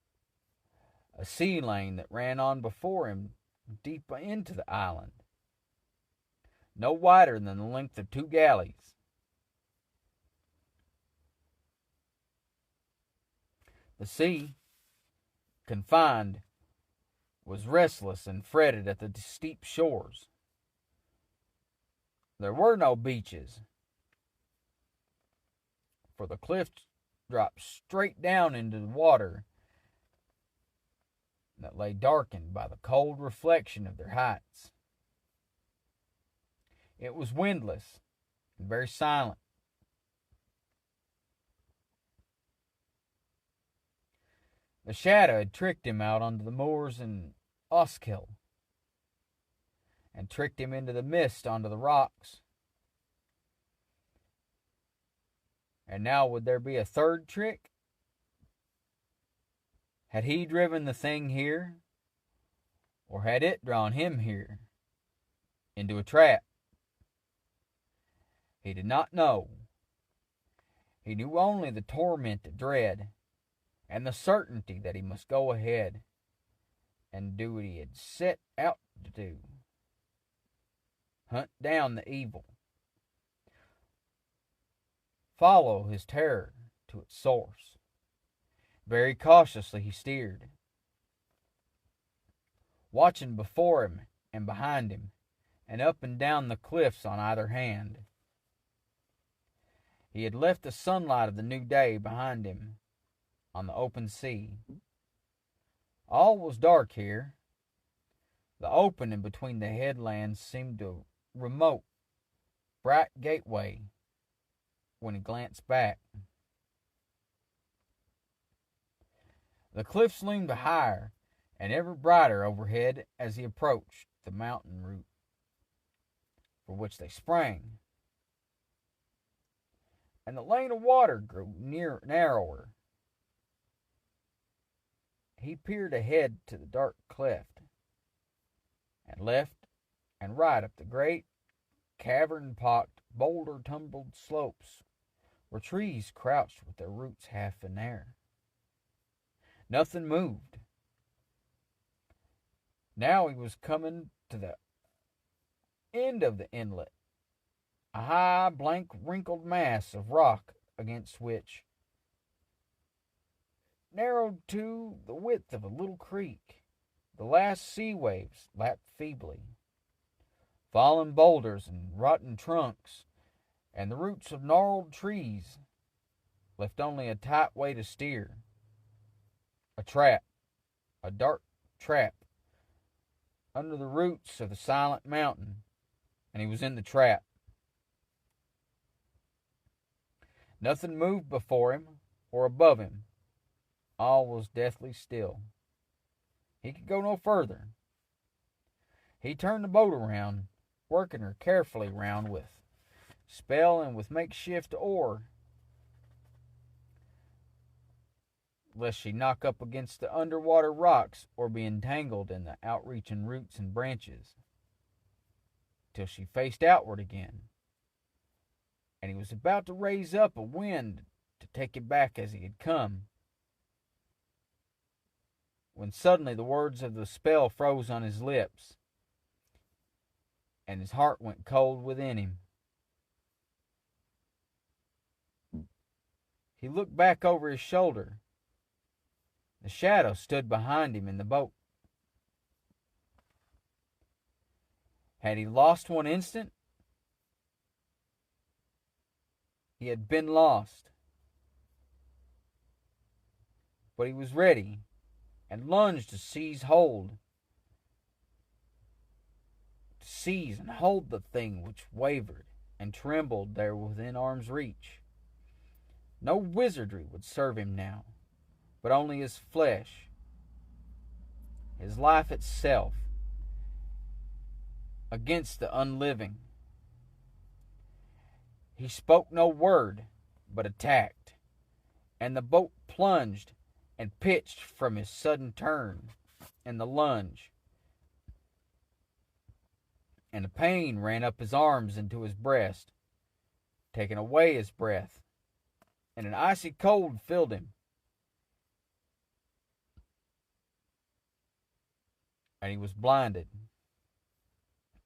a sea lane that ran on before him deep into the island, no wider than the length of two galleys. The sea, confined, was restless and fretted at the steep shores. There were no beaches, for the cliffs dropped straight down into the water that lay darkened by the cold reflection of their heights. It was windless and very silent. The shadow had tricked him out onto the moors in Oskill, and tricked him into the mist onto the rocks. And now would there be a third trick? Had he driven the thing here, or had it drawn him here, into a trap? He did not know. He knew only the torment of dread, and the certainty that he must go ahead and do what he had set out to do. Hunt down the evil. Follow his terror to its source. Very cautiously he steered, watching before him and behind him, and up and down the cliffs on either hand. He had left the sunlight of the new day behind him on the open sea. All was dark here, The opening between the headlands seemed a remote, bright gateway when he glanced back. The cliffs loomed higher and ever brighter overhead as he approached the mountain route for which they sprang, and the lane of water grew narrower. He peered ahead to the dark cleft, and left and right up the great, cavern-pocked, boulder-tumbled slopes where trees crouched with their roots half in air. Nothing moved. Now he was coming to the end of the inlet, a high, blank, wrinkled mass of rock against which, narrowed to the width of a little creek, the last sea waves lapped feebly. Fallen boulders and rotten trunks and the roots of gnarled trees left only a tight way to steer. A trap, a dark trap, under the roots of the silent mountain, and he was in the trap. Nothing moved before him or above him. All was deathly still. He could go no further. He turned the boat around, working her carefully round with spell and with makeshift oar, lest she knock up against the underwater rocks or be entangled in the outreaching roots and branches, till she faced outward again, and he was about to raise up a wind to take him back as he had come, when suddenly the words of the spell froze on his lips, and his heart went cold within him. He looked back over his shoulder. The shadow stood behind him in the boat. Had he lost one instant? He had been lost. But he was ready and lunged to seize and hold the thing which wavered and trembled there within arm's reach. No wizardry would serve him now, but only his flesh, his life itself, against the unliving. He spoke no word, but attacked, and the boat plunged and pitched from his sudden turn and the lunge, and the pain ran up his arms into his breast, taking away his breath, and an icy cold filled him. And he was blinded.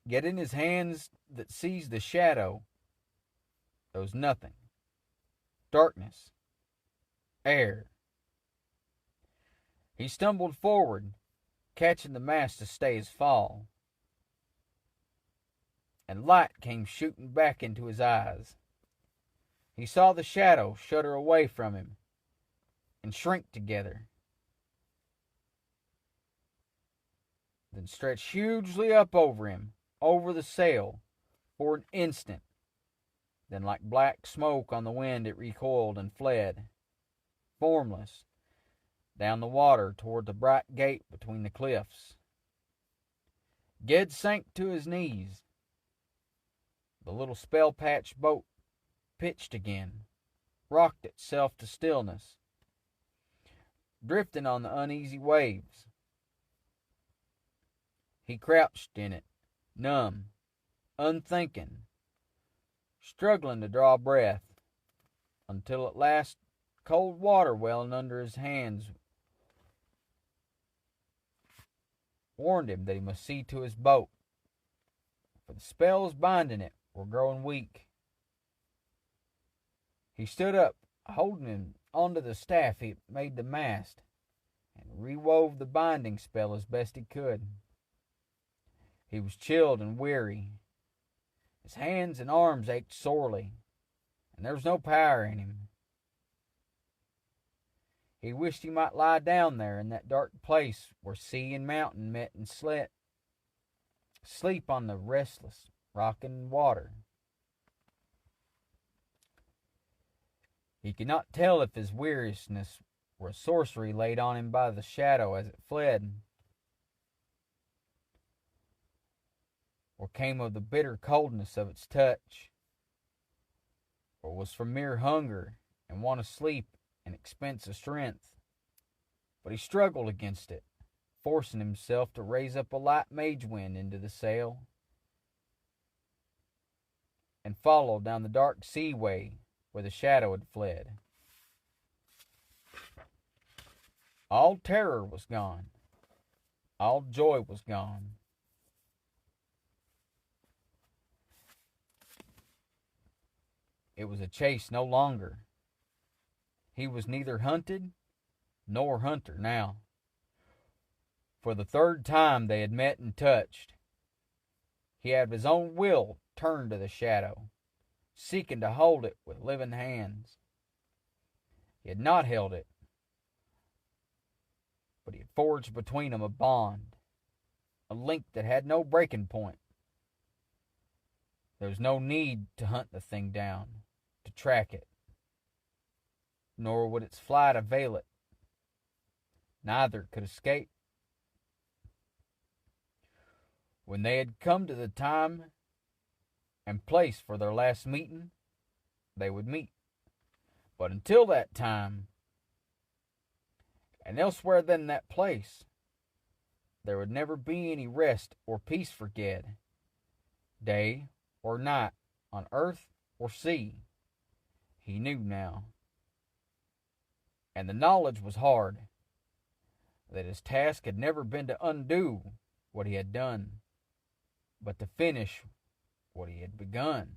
Yet in his hands that seized the shadow, there was nothing. Darkness. Air. He stumbled forward, catching the mast to stay his fall, and light came shooting back into his eyes. He saw the shadow shudder away from him and shrink together, then stretch hugely up over him, over the sail, for an instant. Then like black smoke on the wind it recoiled and fled, formless, down the water toward the bright gate between the cliffs. Ged sank to his knees. The little spell-patched boat pitched again, rocked itself to stillness, drifting on the uneasy waves. He crouched in it, numb, unthinking, struggling to draw breath, until at last cold water welling under his hands warned him that he must see to his boat, for the spells binding it were growing weak. He stood up, holding him onto the staff he made the mast, and rewove the binding spell as best he could. He was chilled and weary. His hands and arms ached sorely, and there was no power in him. He wished he might lie down there in that dark place where sea and mountain met and slept, asleep on the restless, rocking water. He could not tell if his weariness were sorcery laid on him by the shadow as it fled, or came of the bitter coldness of its touch, or was from mere hunger and want of sleep and expense of strength. But he struggled against it, forcing himself to raise up a light mage wind into the sail, and followed down the dark seaway where the shadow had fled. All terror was gone. All joy was gone. It was a chase no longer. He was neither hunted nor hunter now. For the third time they had met and touched. He had of his own will turned to the shadow, seeking to hold it with living hands. He had not held it, but he had forged between them a bond, a link that had no breaking point. There was no need to hunt the thing down, to track it, nor would its flight avail it. Neither could escape. When they had come to the time and place for their last meeting, they would meet. But until that time, and elsewhere than that place, there would never be any rest or peace for Ged, day or night, on earth or sea. He knew now. And the knowledge was hard, that his task had never been to undo what he had done, but to finish what he had begun.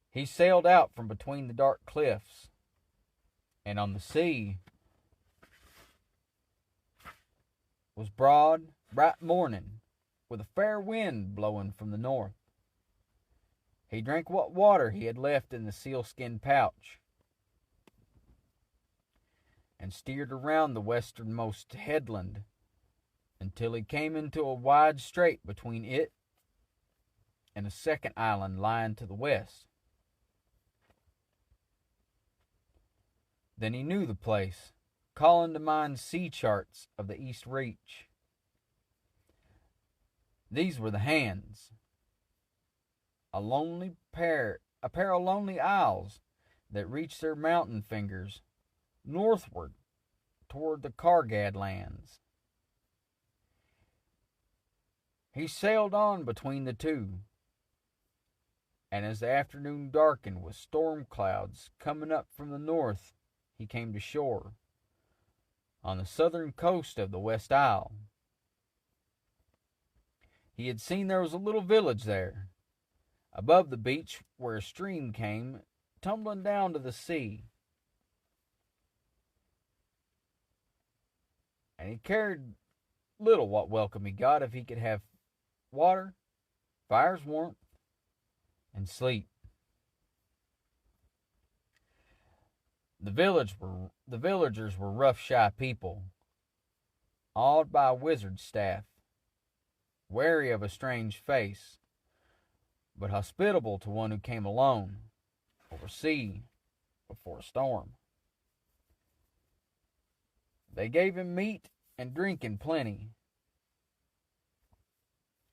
He sailed out from between the dark cliffs, and on the sea was broad, bright morning, with a fair wind blowing from the north. He drank what water he had left in the sealskin pouch, and steered around the westernmost headland until he came into a wide strait between it and a second island lying to the west. Then he knew the place, calling to mind sea charts of the East Reach. These were the Hands, a pair of lonely isles that reached their mountain fingers northward toward the Kargad lands. He sailed on between the two, and as the afternoon darkened with storm clouds coming up from the north, he came to shore on the southern coast of the West Isle. He had seen there was a little village there, above the beach where a stream came tumbling down to the sea. And he cared little what welcome he got if he could have water, fire's warmth, and sleep. The villagers were rough, shy people, awed by a wizard's staff, wary of a strange face, but hospitable to one who came alone, over sea, before a storm. They gave him meat and drink in plenty,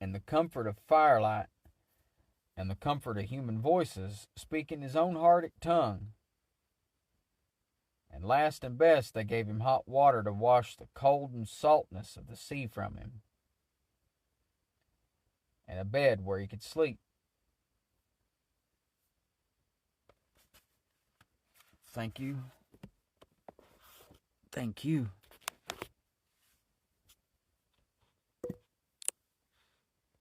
and the comfort of firelight, and the comfort of human voices speaking his own Hardic tongue. And last and best, they gave him hot water to wash the cold and saltness of the sea from him, and a bed where he could sleep. Thank you. Thank you.